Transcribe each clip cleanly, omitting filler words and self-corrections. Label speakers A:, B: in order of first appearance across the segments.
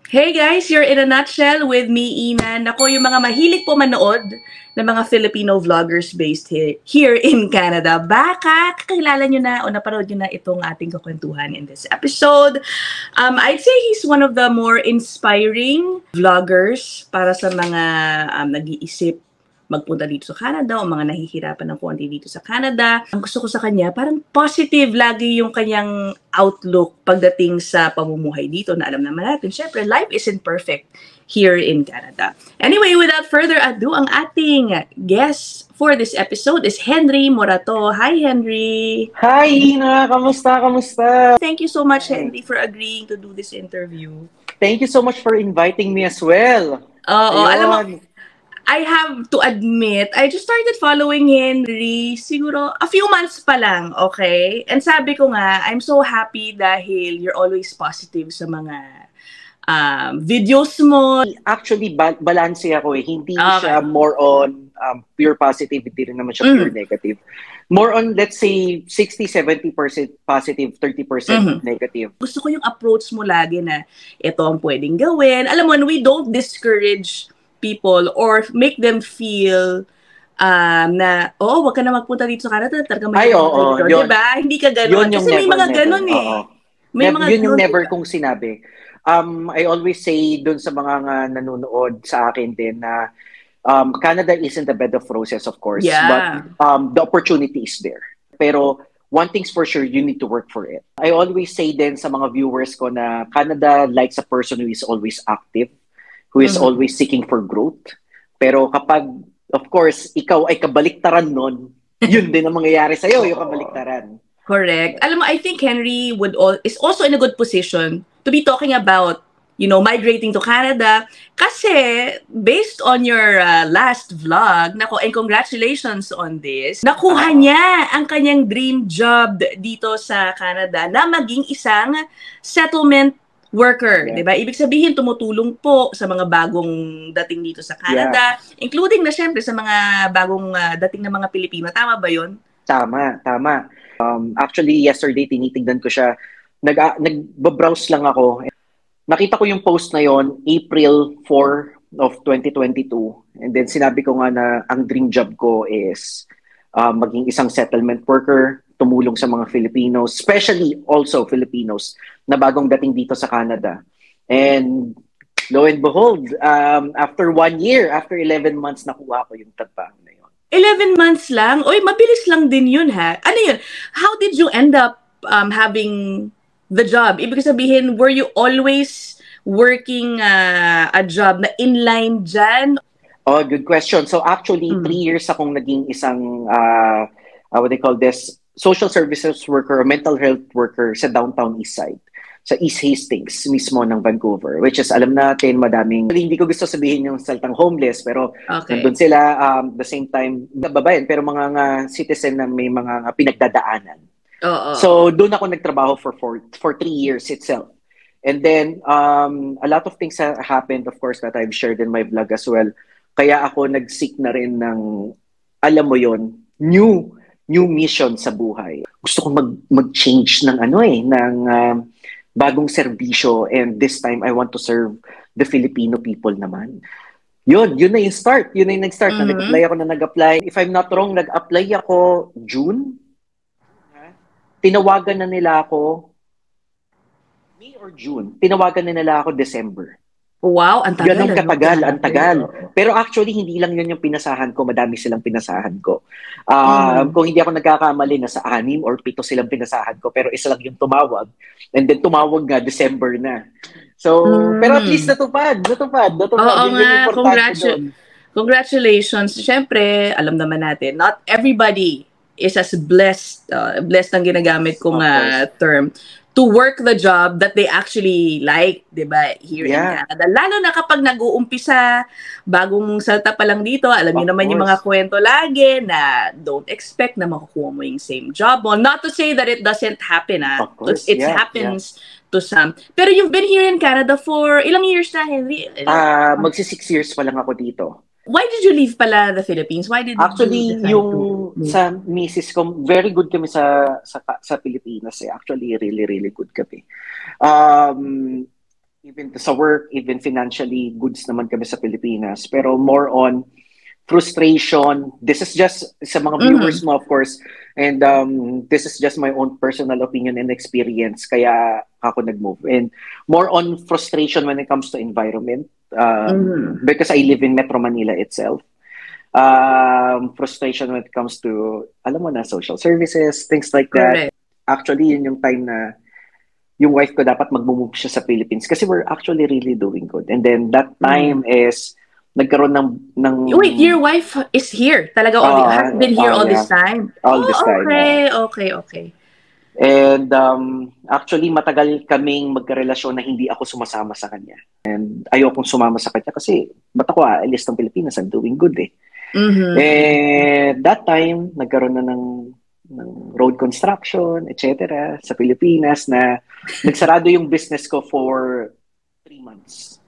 A: Hey guys, you're in a nutshell with me, Inan. Ako yung mga mahilig po manood ng mga Filipino vloggers based here in Canada. Baka kakilala nyo na o napanood nyo na itong ating kukwentuhan in this episode. I'd say he's one of the more inspiring vloggers para sa mga nag-iisip magpunta dito sa Canada o mga nahihirapan ng konti dito sa Canada. Ang gusto ko sa kanya, parang positive lagi yung kanyang outlook pagdating sa pamumuhay dito na alam naman natin, syempre, life isn't perfect here in Canada. Anyway, without further ado, ang ating guest for this episode is Henry Morato. Hi, Henry!
B: Hi, Ina! Kamusta? Kamusta?
A: Thank you so much, Henry, for agreeing to do this interview.
B: Thank you so much for inviting me as well.
A: Oo, alam mo, I have to admit, I just started following Henry siguro a few months pa lang, okay? And sabi ko nga, I'm so happy dahil you're always positive sa mga videos mo.
B: Actually, balanse ako eh. Hindi siya more on pure positivity rin naman siya pure negative. More on, let's say, 60-70% positive, 30% negative.
A: Gusto ko yung approach mo lagi na ito ang pwedeng gawin. Alam mo, we don't discourage people or make them feel na, wag ka na magpunta dito sa Canada, talaga may diba? Hindi ka gano'n. Kasi may mga gano'n eh.
B: Yun yung never kong sinabi. I always say dun sa mga nanonood sa akin din na Canada isn't a bed of roses, of course, but the opportunity is there. Pero one thing's for sure, you need to work for it. I always say din sa mga viewers ko na Canada likes a person who is always active, who is always seeking for growth. Pero kapag, of course, ikaw ay kabaliktaran nun, yun din ang mangyayari sa'yo, yung kabaliktaran.
A: Correct. Alam mo, I think Henry is also in a good position to be talking about, migrating to Canada. Kasi, based on your last vlog, and congratulations on this, nakuha niya ang kanyang dream job dito sa Canada na maging isang settlement worker, di ba? Ibig sabihin, tumutulong po sa mga bagong dating dito sa Canada, including na syempre sa mga bagong dating na mga Pilipino. Tama ba yun?
B: Tama. Actually, yesterday, tinitignan ko siya. Nag-browse lang ako. Nakita ko yung post na yon April 4 of 2022. And then sinabi ko nga na ang dream job ko is maging isang settlement worker, tumulong sa mga Filipinos, especially also Filipinos na bagong dating dito sa Canada. And lo and behold, after 1 year, after 11 months, nakuha ko yung trabaho na yun.
A: 11 months lang? Oy, mabilis lang din yun, ha? Ano yun? How did you end up having the job? Ibig sabihin, were you always working a job na inline dyan?
B: Oh, good question. So actually, 3 years akong naging isang, what they call this, social services worker or mental health worker sa downtown east side, sa East Hastings mismo ng Vancouver, which is alam natin madaming, hindi ko gusto sabihin yung salitang homeless, pero nandun sila the same time nababayan, pero mga citizen na may mga pinagdadaanan. So doon ako nagtrabaho for 3 years itself. And then a lot of things happened, of course, that I've shared in my vlog as well. Kaya ako nag-seek na rin ng, alam mo yon, new mission sa buhay. Gusto ko mag-change ng ng bagong serbisyo, and this time I want to serve the Filipino people naman. Yun na yung start. Yun na yung nag-start. Nag-apply. If I'm not wrong, nag-apply ako June. Tinawagan na nila ako May or June. Tinawagan na nila ako December.
A: Wow, ang tagal.
B: Ganun katagal, ang tagal. Pero actually, hindi lang yun yung pinasahan ko. Madami silang pinasahan ko. Kung hindi ako nagkakamali, nasa 6 or 7 silang pinasahan ko. Pero isa lang yung tumawag. And then tumawag nga, December na. So, pero at least natupad.
A: Oo nga, congratulations. Siyempre, alam naman natin, not everybody is as blessed. Blessed ang ginagamit kong term to work the job that they actually like, di ba, here in Canada. Lalo na kapag nag-uumpisa, bagong salta pa lang dito, alam niyo naman yung mga kwento lagi na don't expect na makukuha mo yung same job mo. Not to say that it doesn't happen, it happens to some. Pero you've been here in Canada for ilang years na, Henry?
B: Magsi 6 years pa lang ako dito.
A: Why did you leave pala the Philippines? Why did
B: actually yung sa misis ko, very good kami sa Pilipinas eh. Actually really good kami. Even sa work, even financially, goods naman kami sa Pilipinas. Pero more on frustration. This is just sa mga viewers mo, of course. And this is just my own personal opinion and experience. Kaya ako nag-move. And more on frustration when it comes to environment. Because I live in Metro Manila itself. Frustration when it comes to, alam mo na, social services, things like that.
A: Correct.
B: Actually, yun yung time na yung wife ko dapat mag-move siya sa Philippines kasi we're actually really doing good. And then that time is nagkaroon ng
A: Wait, your wife is here talaga has been here all this time?
B: All this time.
A: Okay.
B: And actually matagal kaming magkarelasyon na hindi ako sumasama sa kanya. And ayokong sumama sa kanya kasi ba't ako aalis ng Pilipinas? I'm doing good eh. And that time nagkaroon na ng road construction, etc. sa Pilipinas na nagsarado yung business ko for 3 months.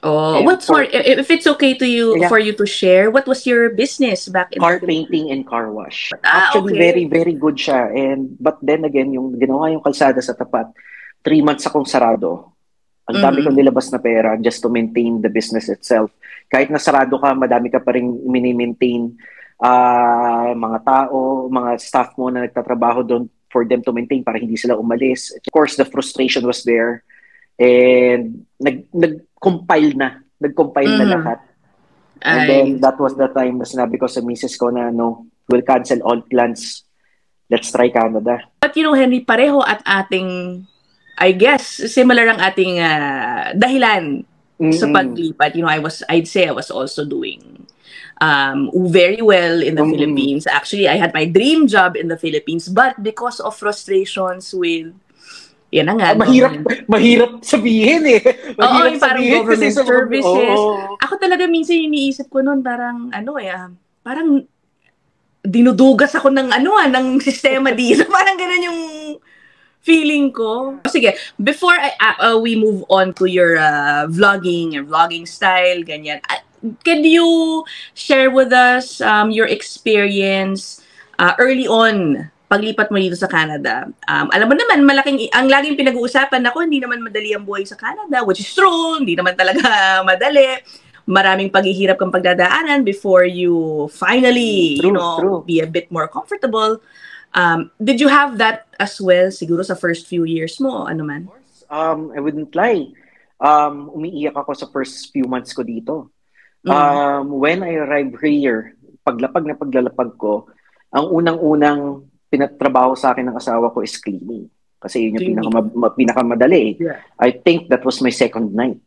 A: If it's okay to you for you to share, what was your business back in
B: car painting and car wash? Actually, very, very good siya. But then again, yung ginawa yung kalsada sa tapat, 3 months akong sarado. Ang dami kong nilabas na pera just to maintain the business itself. Kahit na sarado ka, madami ka pa rin mini-maintain mga tao, mga staff mo na nagtatrabaho doon for them to maintain para hindi sila umalis. Of course, the frustration was there. And nag-compile na lahat. And then that was the time na sinabi ko sa misis ko na no, we'll cancel all plans. Let's try Canada.
A: But Henry, pareho at ating, I guess, similar ang ating dahilan sa paglipat. I'd say I was also doing very well in the Philippines. Actually, I had my dream job in the Philippines, but because of frustrations with, yan na nga.
B: Mahirap sabihin eh.
A: Mahirap parang government services. Ako talaga minsan iniisip ko noon parang parang dinudugas ako ng ng sistema dito. Parang ganun yung feeling ko. Sige, before we move on to your vlogging style, ganyan. Can you share with us your experience early on paglipat mo dito sa Canada? Alam mo naman, ang laging pinag-uusapan ako, hindi naman madali ang buhay sa Canada, which is true, hindi naman talaga madali. Maraming paghihirap kang pagdadaanan before you finally, be a bit more comfortable. Did you have that as well, siguro sa first few years mo, ano man?
B: I wouldn't lie. Umiiyak ako sa first few months ko dito. When I arrived here, paglalapag ko, ang unang-unang pinatrabaho sa akin ng asawa ko is cleaning. Kasi yun yung pinakamadali.
A: Yeah.
B: I think that was my second night.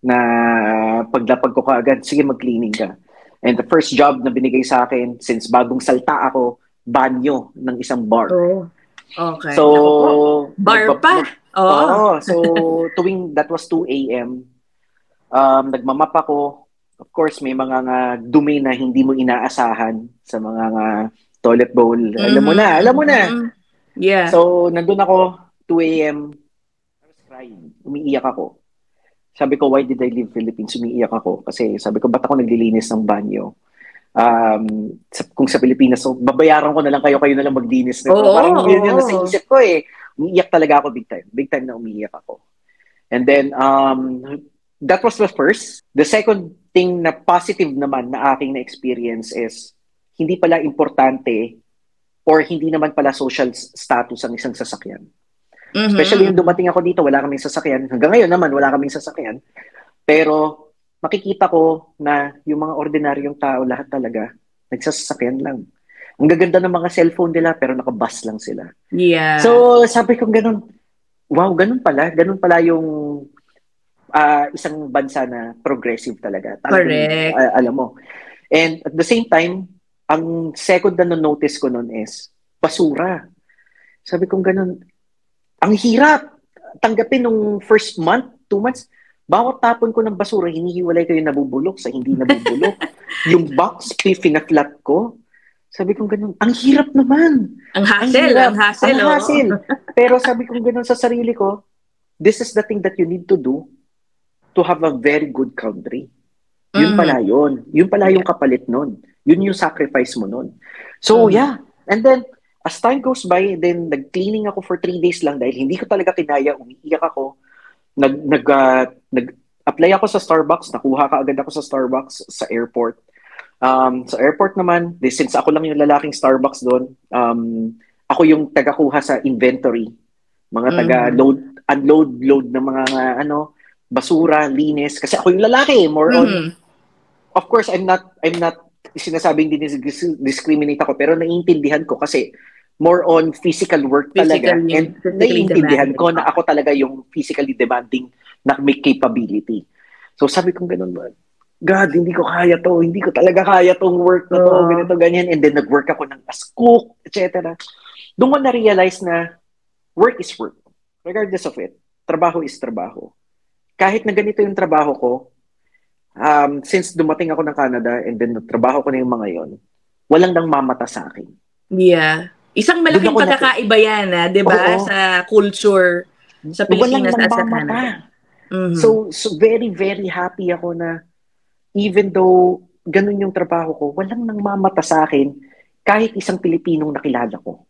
B: Na paglapag ko kaagad, sige mag-cleaning ka. And the first job na binigay sa akin, since bagong salta ako, banyo ng isang bar.
A: Oh. Okay.
B: So,
A: bar pa?
B: So, that was 2 a.m. Nagmamap ako. Of course, may mga dumi na hindi mo inaasahan sa mga toilet bowl. Alam mo na.
A: Yeah.
B: So, nandun ako, 2 a.m. I was crying. Umiiyak ako. Sabi ko, why did I leave Philippines? Umiiyak ako. Kasi sabi ko, ba't ako naglilinis ng banyo? Kung sa Pilipinas, so babayaran ko na lang kayo na lang maglinis. Parang yun yung nasa isip ko eh. Umiiyak talaga ako big time. Big time na umiiyak ako. And then, that was the first. The second thing na positive naman na aking na-experience is hindi pala importante or hindi naman pala social status ang isang sasakyan. Especially yung dumating ako dito, wala kaming sasakyan. Hanggang ngayon naman, wala kaming sasakyan. Pero makikita ko na yung mga ordinaryong tao, lahat talaga, nagsasasakyan lang. Ang gaganda ng mga cellphone nila, pero nakabus lang sila.
A: Yeah.
B: So, sabi ko ganun, wow, ganun pala yung isang bansa na progressive talaga.
A: Correct.
B: Alam mo. And at the same time, ang second na notice ko nun is basura. Sabi ko ganun, ang hirap tanggapin nung first month, 2 months, bawat tapon ko ng basura, hinihiwalay ko yung nabubulok sa hindi nabubulok. Yung box, pina-flat ko. Sabi ko ganun, ang hirap naman.
A: Ang hassle.
B: Pero sabi ko ganun sa sarili ko, this is the thing that you need to do to have a very good country. Yun pala yun. Yun pala yung kapalit nun. Yun yung sacrifice mo nun. So, yeah. And then, as time goes by, then nag-cleaning ako for 3 days lang dahil hindi ko talaga kinaya, umiiyak ako. nag-apply ako sa Starbucks, nakuha ka agad ako sa Starbucks sa airport. Sa airport naman, since ako lang yung lalaking Starbucks doon, ako yung taga-kuha sa inventory. Mga taga-load, unload, load ng mga basura, linis. Kasi ako yung lalaki, more on. Of course, I'm not sinasabing discriminate ako, pero naiintindihan ko kasi more on physical work talaga. And naiintindihan ko na ako talaga yung physically demanding na may capability. So sabi kong ganun, God, hindi ko kaya to. Hindi ko talaga kaya tong work na to. Ganito, ganyan. And then nag-work ako as cook, etc. Doon ko na-realize na work is work. Regardless of it. Trabaho is trabaho. Kahit na ganito yung trabaho ko, since dumating ako ng Canada and then trabaho ko na yung mga yon, walang nang mamata sa akin.
A: Yeah. Isang malaking pagkakaiba yan, di ba? Sa culture sa Pilipinas at sa Canada.
B: So very, very happy ako na even though ganun yung trabaho ko, walang nang mamata sa akin kahit isang Pilipinong nakilala ko.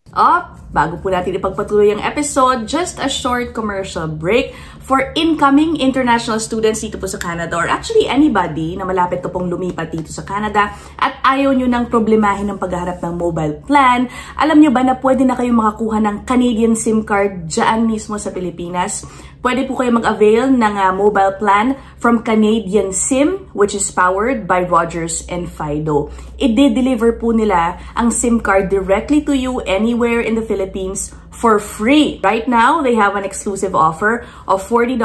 A: Bago po natin ipagpatuloy ang episode, just a short commercial break for incoming international students dito po sa Canada, or actually anybody na malapit to pong lumipat dito sa Canada at ayaw nyo nang problemahin ng paghaharap ng mobile plan. Alam nyo ba na pwede na kayong makakuha ng Canadian SIM card dyan mismo sa Pilipinas? Pwede po kayo mag-avail ng mobile plan from Canadian SIM, which is powered by Rogers and Fido. I-deliver po nila ang SIM card directly to you anywhere in the Philippines for free. Right now, they have an exclusive offer of $40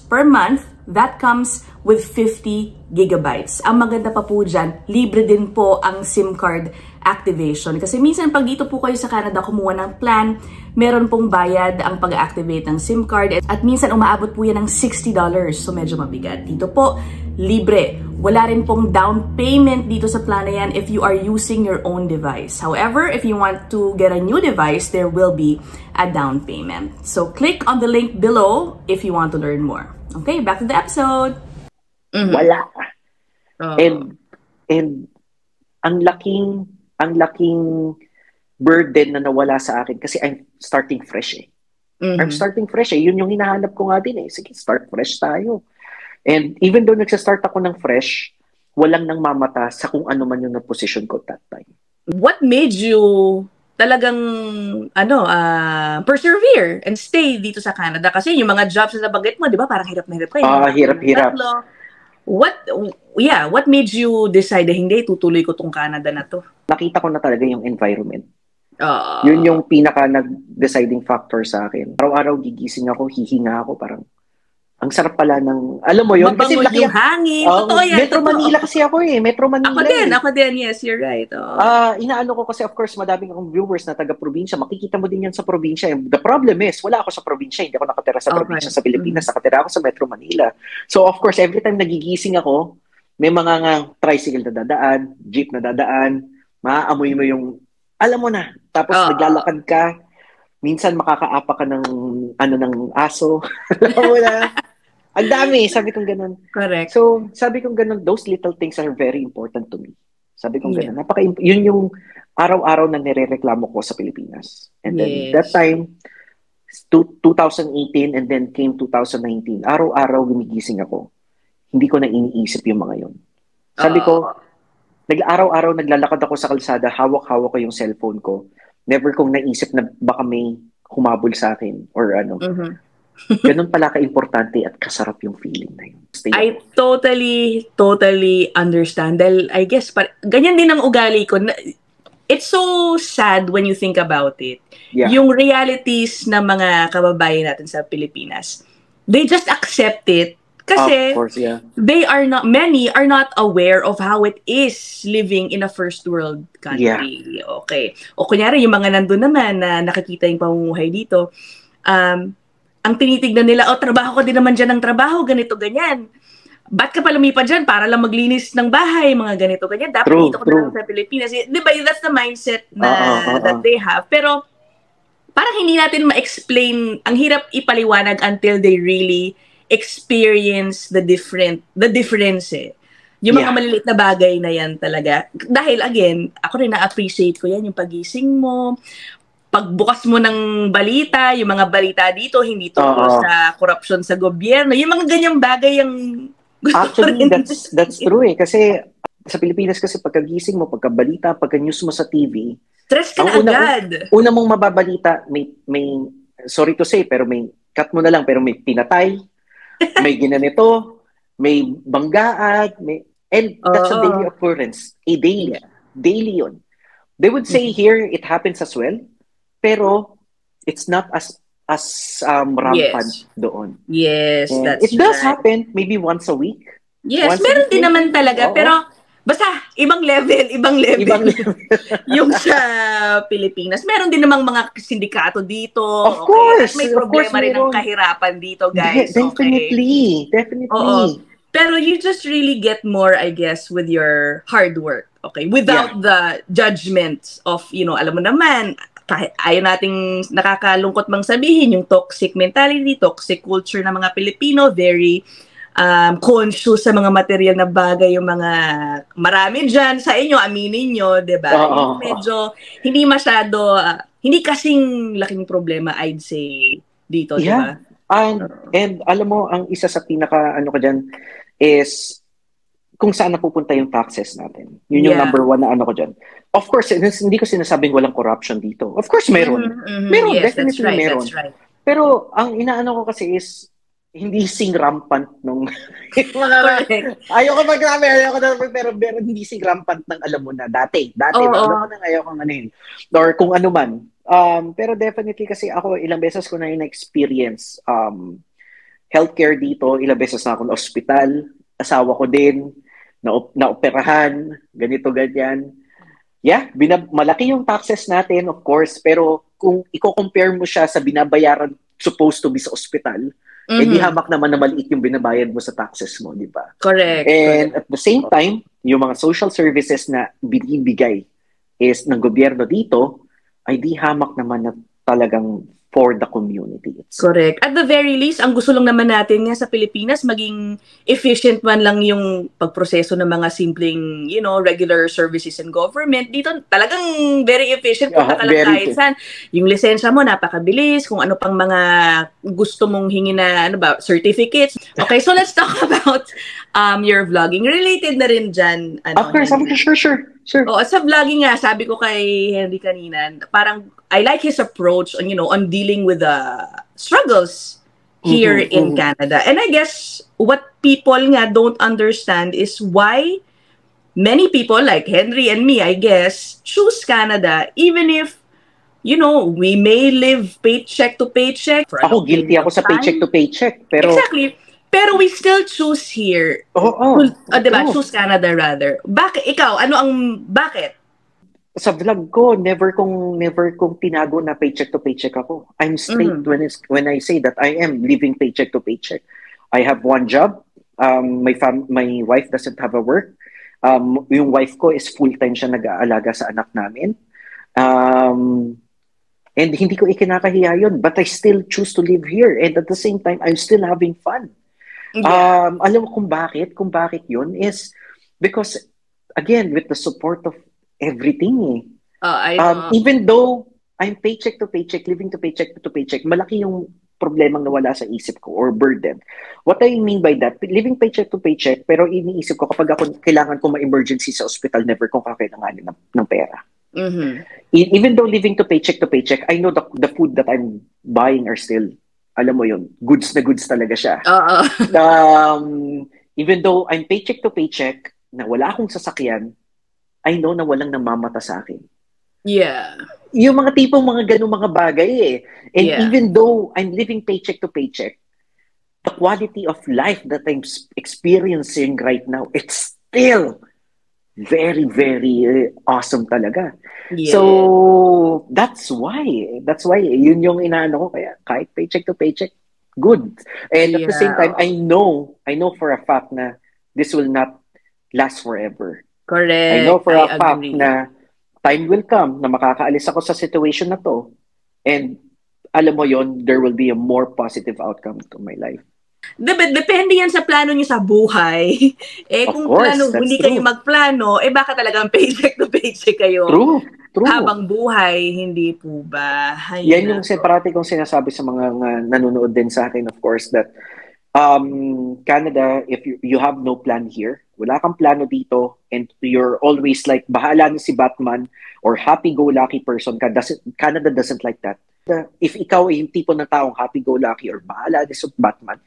A: per month. That comes with 50 gigabytes. Ang maganda pa po dyan, libre din po ang SIM card activation. Kasi minsan pag dito po kayo sa Canada kumuha ng plan, meron pong bayad ang pag-activate ng SIM card at minsan umaabot po yan ng $60. So medyo mabigat. Dito po, libre. Wala rin pong down payment dito sa plan na yan if you are using your own device. However, if you want to get a new device, there will be a down payment. So click on the link below if you want to learn more. Okay, back to the episode.
B: Wala. And ang laking burden na nawala sa akin kasi I'm starting fresh eh. I'm starting fresh eh. Yun yung hinahanap ko nga din eh. Sige, start fresh tayo. And even though nagsa-start ako ng fresh, walang nang mamata sa kung ano man yung na-position ko that time.
A: What made you talagang persevere and stay dito sa Canada? Kasi yung mga jobs na nabanggit mo, di ba, parang hirap na hirap kayo.
B: Hirap.
A: What made you decide na hindi, tutuloy ko tong Canada na to?
B: Nakita ko na talaga yung environment. Yun yung pinaka nag-deciding factor sa akin. Araw-araw gigising ako, hihinga ako, parang ang sarap pala ng, alam mo yun?
A: Mabango kasi yung hangin. Totoo yan.
B: Metro Manila kasi ako eh. Metro Manila.
A: Ako din. Yes, you're right.
B: Inaano ko kasi, of course, madaming akong viewers na taga-probinsya. Makikita mo din yan sa probinsya. The problem is, wala ako sa probinsya. Hindi ako nakatira sa probinsya sa Pilipinas. Nakatira ako sa Metro Manila. So, of course, every time nagigising ako, may mga tricycle na dadaan, jeep na dadaan, maaamoy mo yung, alam mo na. Tapos naglalakad ka, minsan makakaapa ka ng aso. Alam mo na. Ang dami, sabi kong ganun.
A: Correct.
B: So, sabi kong ganun, those little things are very important to me. Sabi kong ganun. Yun yung araw-araw na nirereklamo ko sa Pilipinas. And then, that time, 2018 and then came 2019, araw-araw gumigising ako. Hindi ko na iniisip yung mga yun. Sabi ko, araw-araw naglalakad ako sa kalsada, hawak-hawak ko yung cellphone ko. Never kong naisip na baka may humabol sa akin or ano. Ganun pala ka-importante at kasarap yung feeling na yun.
A: I totally understand. Dahil I guess, ganyan din ang ugali ko. It's so sad when you think about it.
B: Yeah.
A: Yung realities ng mga kababayan natin sa Pilipinas, they just accept it kasi
B: of course, yeah.
A: Many are not aware of how it is living in a first world country. Yeah. Okay. O kunyari, yung mga nandun naman na nakikita yung pamumuhay dito, ang tinitignan nila, trabaho ko din naman dyan ng trabaho, ganito, ganyan. Ba't ka pa lumipat dyan? Para lang maglinis ng bahay, mga ganito, ganyan. Dapat dito ko na lang sa Pilipinas. Diba, that's the mindset na that they have. Pero, parang hindi natin ma-explain, ang hirap ipaliwanag until they really experience the difference eh. Yung mga maliliit na bagay na yan talaga. Dahil, again, ako rin na-appreciate ko yan, yung pagising mo, pagbukas mo ng balita, yung mga balita dito, hindi tungkol sa korupsyon sa gobyerno. Yung mga ganyang bagay yung gusto
B: actually, that's true eh. Kasi sa Pilipinas kasi pagkagising mo, pagkabalita, pagka-news mo sa TV,
A: stress ka na agad.
B: Una mong mababalita, may sorry to say, pero may cut mo na lang, pero may pinatay, may ginanito, may banggaan, and that's a daily occurrence. Daily yun. They would say here, it happens as well, pero it's not as rampant doon.
A: Yes,
B: and
A: that's
B: it does happen, maybe once a week.
A: Yes, meron din naman talaga, pero basta, ibang level. Yung sa Pilipinas. Meron din namang mga sindikato dito.
B: Of course.
A: At may problema rin ng kahirapan dito, guys.
B: Definitely.
A: Oo. Pero you just really get more, I guess, with your hard work. Okay? Without the judgments of, alam mo naman, kahit ayaw nating nakakalungkot mang sabihin, yung toxic mentality, toxic culture ng mga Pilipino, very conscious sa mga material na bagay, yung mga marami dyan sa inyo, aminin nyo, diba? Medyo hindi masyado, hindi kasing laking problema, I'd say, dito, diba?
B: And alam mo, ang isa sa pinaka, ko dyan, is kung saan napupunta yung taxes natin. Yun yung number one na ko dyan. Of course, hindi ko sinasabing walang corruption dito. Of course, meron. Meron, yes, definitely meron. That's right. Pero, ang inaano ko kasi is, hindi sing rampant nung ayoko pero hindi sing rampant ng alam mo na dati alam mo na ayoko yun or kung ano man pero definitely kasi ako ilang beses ko na experience healthcare dito, ilang beses na ako na ospital, asawa ko din na operahan, ganito ganyan. Malaki yung taxes natin of course, pero kung i-compare mo siya sa binabayaran supposed to be sa ospital, di hamak naman na maliit yung binabayad mo sa taxes mo, di ba?
A: Correct.
B: And at the same time, yung mga social services na binibigay is ng gobyerno dito, ay di hamak naman na talagang for the community.
A: Correct. At the very least, ang gusto lang naman natin nga sa Pilipinas, maging efficient man lang yung pagproseso ng mga simpleng, regular services and government. Dito talagang very efficient kung kahit saan. Yung lisensya mo, napakabilis. Kung ano pang mga gusto mong hingin na, certificates. Okay, so let's talk about your vlogging. Related na rin dyan.
B: Of course, sure.
A: Sa vlogging nga, sabi ko kay Henry kanina, parang I like his approach on, on dealing with the struggles here in Canada. And I guess what people nga don't understand is why many people like Henry and me, I guess, choose Canada even if, we may live paycheck to paycheck.
B: Ako, guilty ako sa paycheck to paycheck. Pero...
A: Exactly. Pero we still choose here. Diba? Choose Canada rather. Ikaw, bakit?
B: Sa vlog ko, never kong tinago na paycheck to paycheck ako. I'm straight when I say that I am living paycheck to paycheck. I have one job. My wife doesn't have a work. Yung wife ko is full-time siya nag-aalaga sa anak namin. And hindi ko ikinakahiya yun, but I still choose to live here. And at the same time, I'm still having fun. Alam mo kung bakit yun is because, again, with the support of everything even though I'm paycheck to paycheck, living to paycheck, malaki yung problemang nawala sa isip ko or burden. What I mean by that, living paycheck to paycheck, pero iniisip ko kapag ako kailangan ko ma-emergency sa hospital, never kong kakailanganin ng pera. Even though living to paycheck, I know the food that I'm buying are still, alam mo yun, goods na goods talaga siya. Even though I'm paycheck to paycheck, na wala akong sasakyan, I know na walang namamata sa akin.
A: Yeah.
B: Yung mga tipong mga ganung mga bagay And even though I'm living paycheck to paycheck, the quality of life that I'm experiencing right now, it's still very, very awesome talaga. Yeah. So, that's why yun yung inaano ko, kaya kahit paycheck to paycheck, good. And at the same time, I know for a fact na this will not last forever.
A: Correct.
B: I know for a fact na time will come na makakaalis ako sa situation na to, and alam mo yon, there will be a more positive outcome to my life.
A: Depende yan sa plano niyo sa buhay. Kung plano, hindi kayo magplano, baka talagang paycheck to paycheck kayo.
B: True. True.
A: habang buhay, hindi po ba?
B: Yan yung parati kong sinasabi sa mga nanonood din sa akin, of course, that Canada, if you have no plan here, wala kang plano dito, and you're always like, bahala na si Batman, or happy-go-lucky person ka, Canada doesn't like that. If ikaw ay yung tipo ng taong happy-go-lucky or bahala na si Batman,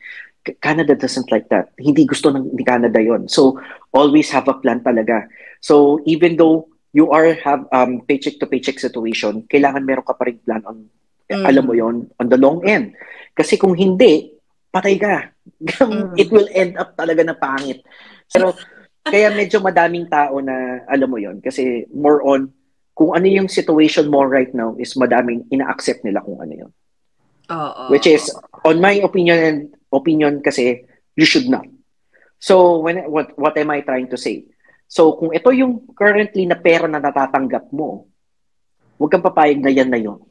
B: Canada doesn't like that. Hindi gusto ni Canada yon. So, always have a plan talaga. So, even though you have paycheck to paycheck situation, kailangan meron ka pa rin plan on, alam mo yon, on the long end. Kasi kung hindi, patay ka. It will end up talaga na pangit. Pero, kaya medyo madaming tao na, alam mo yon, kasi more on, kung ano yung situation mo right now is madaming ina-accept nila kung ano yun. Which is, on my opinion kasi, you should not. So, what am I trying to say? So, kung ito yung currently na pera na natatanggap mo, huwag kang papayag na yan na yun.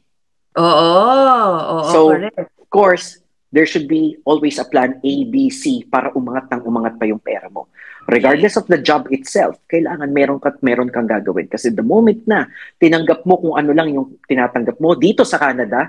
B: So, correct. Of course, there should be always a plan A, B, C para umangat pa yung pera mo. Regardless of the job itself, kailangan meron kang gagawin. Kasi the moment na tinanggap mo kung ano lang yung tinatanggap mo dito sa Canada,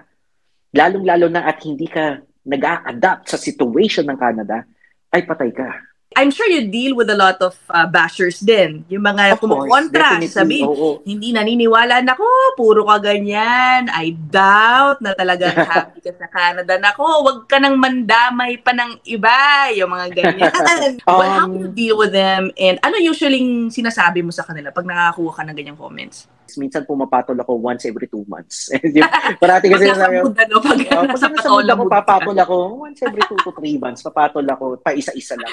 B: lalong-lalo na at hindi ka nag-a-adapt sa situation ng Canada, ay patay ka.
A: I'm sure you deal with a lot of bashers din. Yung mga kumukontra, sabihin, hindi naniniwala, nako, puro ka ganyan. I doubt na talagang happy ka sa Canada. Nako, wag ka nang mandamay pa ng iba. Yung mga ganyan. But how do you deal with them? And ano usually sinasabi mo sa kanila pag nakakakuha ka ng ganyang comments?
B: Minsan pumapatol ako once every 2 months. Parati kasi
A: pag nasa
B: mood ako, papatol ako once every 2 to 3 months. Papatol ako, pa isa-isa lang.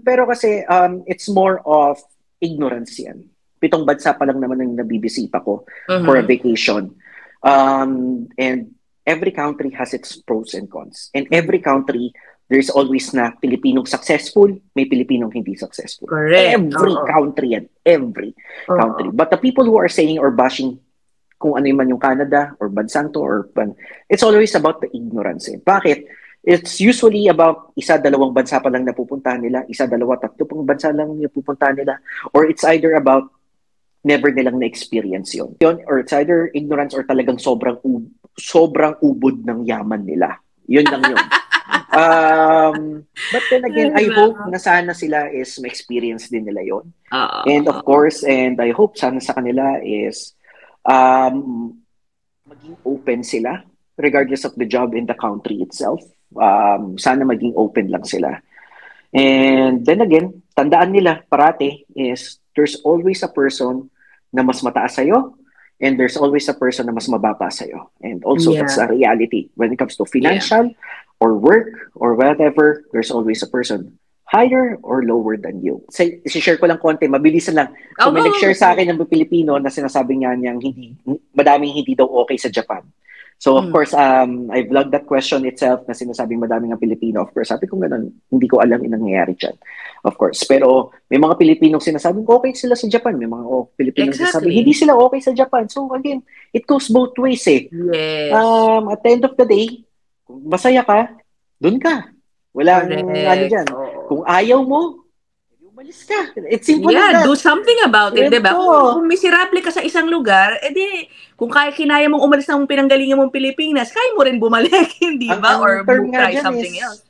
B: Pero kasi, it's more of ignorance yan. 7 bansa pa lang naman ang nabibisita ko for a vacation. And every country has its pros and cons. And every country, there's always na Pilipinong successful, may Pilipinong hindi successful.
A: Correct.
B: Every country yan. Every country. But the people who are saying or bashing kung ano man yung Canada or bansang to, it's always about the ignorance. Bakit? It's usually about 1-2 bansa pa lang napupuntahan nila, 1-2, 3 pang bansa lang napupuntahan nila, or it's either about never nilang na-experience yun. Or it's either ignorance or talagang sobrang ubod ng yaman nila. Yun lang yun. But then again, I hope na sana sila is ma-experience din nila yun. And of course, and I hope sana sa kanila is maging open sila regardless of the job in the country itself. Sana maging open lang sila. And then again, tandaan nila parati is there's always a person na mas mataas sa'yo and there's always a person na mas mababa sa'yo. And also, that's a reality. When it comes to financial or work or whatever, there's always a person higher or lower than you. I-share ko lang konti, mabilisan lang. So may nag-share sa akin ng Pilipino na sinasabi niya niyang madaming hindi daw okay sa Japan. So of course, I vlogged that question itself na sinasabing madaming ang Pilipino. Of course, sabi ko ganun, hindi ko alam yung nangyayari dyan. Of course. Pero may mga Pilipinong sinasabing okay sila sa Japan. May mga Pilipinong sinasabing hindi sila okay sa Japan. So again, it goes both ways eh.
A: Yes.
B: At the end of the day, kung masaya ka, dun ka. Walang ano dyan. Kung ayaw mo, umalis ka. It's simple as that.
A: Do something about it, diba? Kung miserable ka sa isang lugar, edi, kung kinaya mong umalis ng pinanggalingan mong Pilipinas, kaya mo rin bumalik, hindi ba? Or try something else.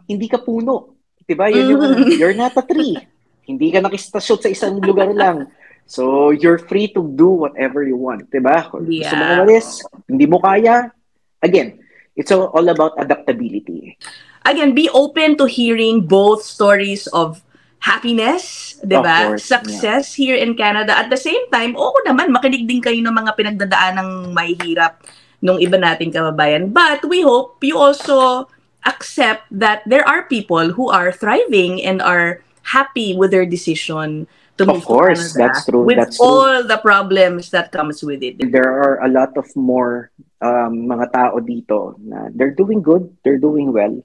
B: Hindi ka puno. Diba? Yun yung, you're not a tree. Hindi ka nakistasyon sa isang lugar lang. So, you're free to do whatever you want. Diba? Kung gusto mo umalis, hindi mo kaya, again, it's all about adaptability.
A: Again, be open to hearing both stories of happiness, diba?
B: Course,
A: success here in Canada. At the same time, naman, makinig din kayo ng mga pinagdadaan ng mahihirap nung iba nating kababayan. But we hope you also accept that there are people who are thriving and are happy with their decision to move to Canada.
B: That's true.
A: With
B: that's
A: all the problems that comes with it.
B: There are a lot of more mga tao dito na they're doing good, they're doing well,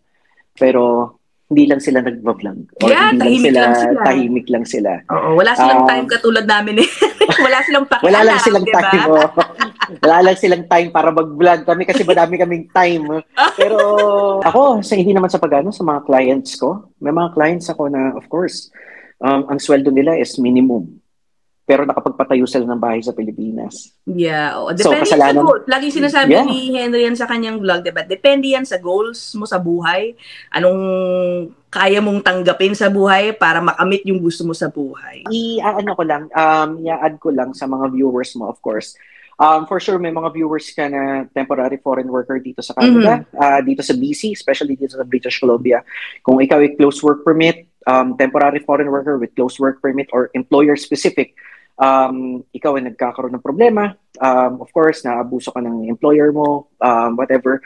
B: pero hindi lang sila nag-vlog. Or hindi lang sila, tahimik lang sila.
A: Oo, wala silang time katulad namin eh. Wala silang pakialam.
B: Wala lang silang time. Wala lang silang time para mag-vlog kami kasi madami kaming time. Pero ako, hindi naman sa sa mga clients ko. May mga clients ako na, of course, ang sweldo nila is minimum. pero nakapagpatayo sila ng bahay sa Pilipinas.
A: Yeah.
B: So,
A: Depende
B: kasalanan,
A: sa goals. Laging sinasabi
B: yeah.
A: ni Henry yan sa kanyang vlog, diba? Depende yan sa goals mo sa buhay. Anong kaya mong tanggapin sa buhay para makamit yung gusto mo sa buhay.
B: I-add ko lang sa mga viewers mo, of course. For sure, may mga viewers ka na temporary foreign worker dito sa Canada, dito sa BC, especially dito sa British Columbia. Kung ikaw ay close work permit, temporary foreign worker with close work permit or employer-specific, ikaw ay nagkakaroon ng problema, of course, naabuso ka ng employer mo, whatever,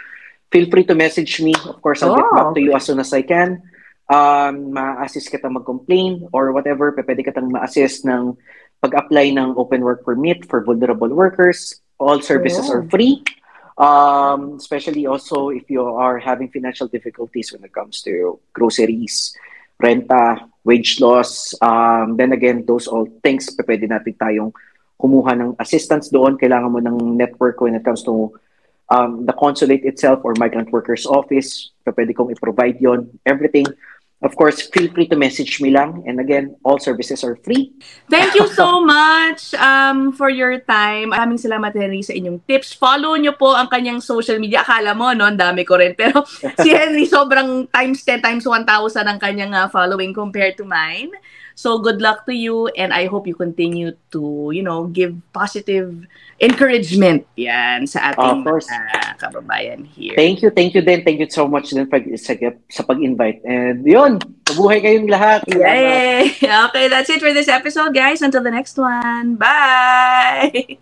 B: feel free to message me. Of course, I'll get back to you as soon as I can. Ma-assist kita mag-complain or whatever, pwede kitang ma-assist ng pag-apply ng open work permit for vulnerable workers. All services are free. Especially also if you are having financial difficulties when it comes to groceries, renta, wage loss. Then again, those all things, pwede natin tayong kumuha ng assistance doon. Kailangan mo ng network when it comes to the consulate itself or migrant workers office. Pwede kong i-provide yon, everything. Of course, feel free to message me lang. And again, all services are free.
A: Thank you so much for your time. Maraming salamat, Henry, sa inyong tips. Follow nyo po ang kanyang social media. Akala mo, no? Ang dami ko rin. Pero si Henry, sobrang times 10 times 1,000 ang kanyang following compared to mine. So good luck to you, and I hope you continue to, give positive encouragement yan sa ating kababayan here.
B: Thank you din. Thank you so much din sa pag-invite. And yun, mabuhay kayong lahat.
A: Yay! Okay, that's it for this episode, guys. Until the next one. Bye!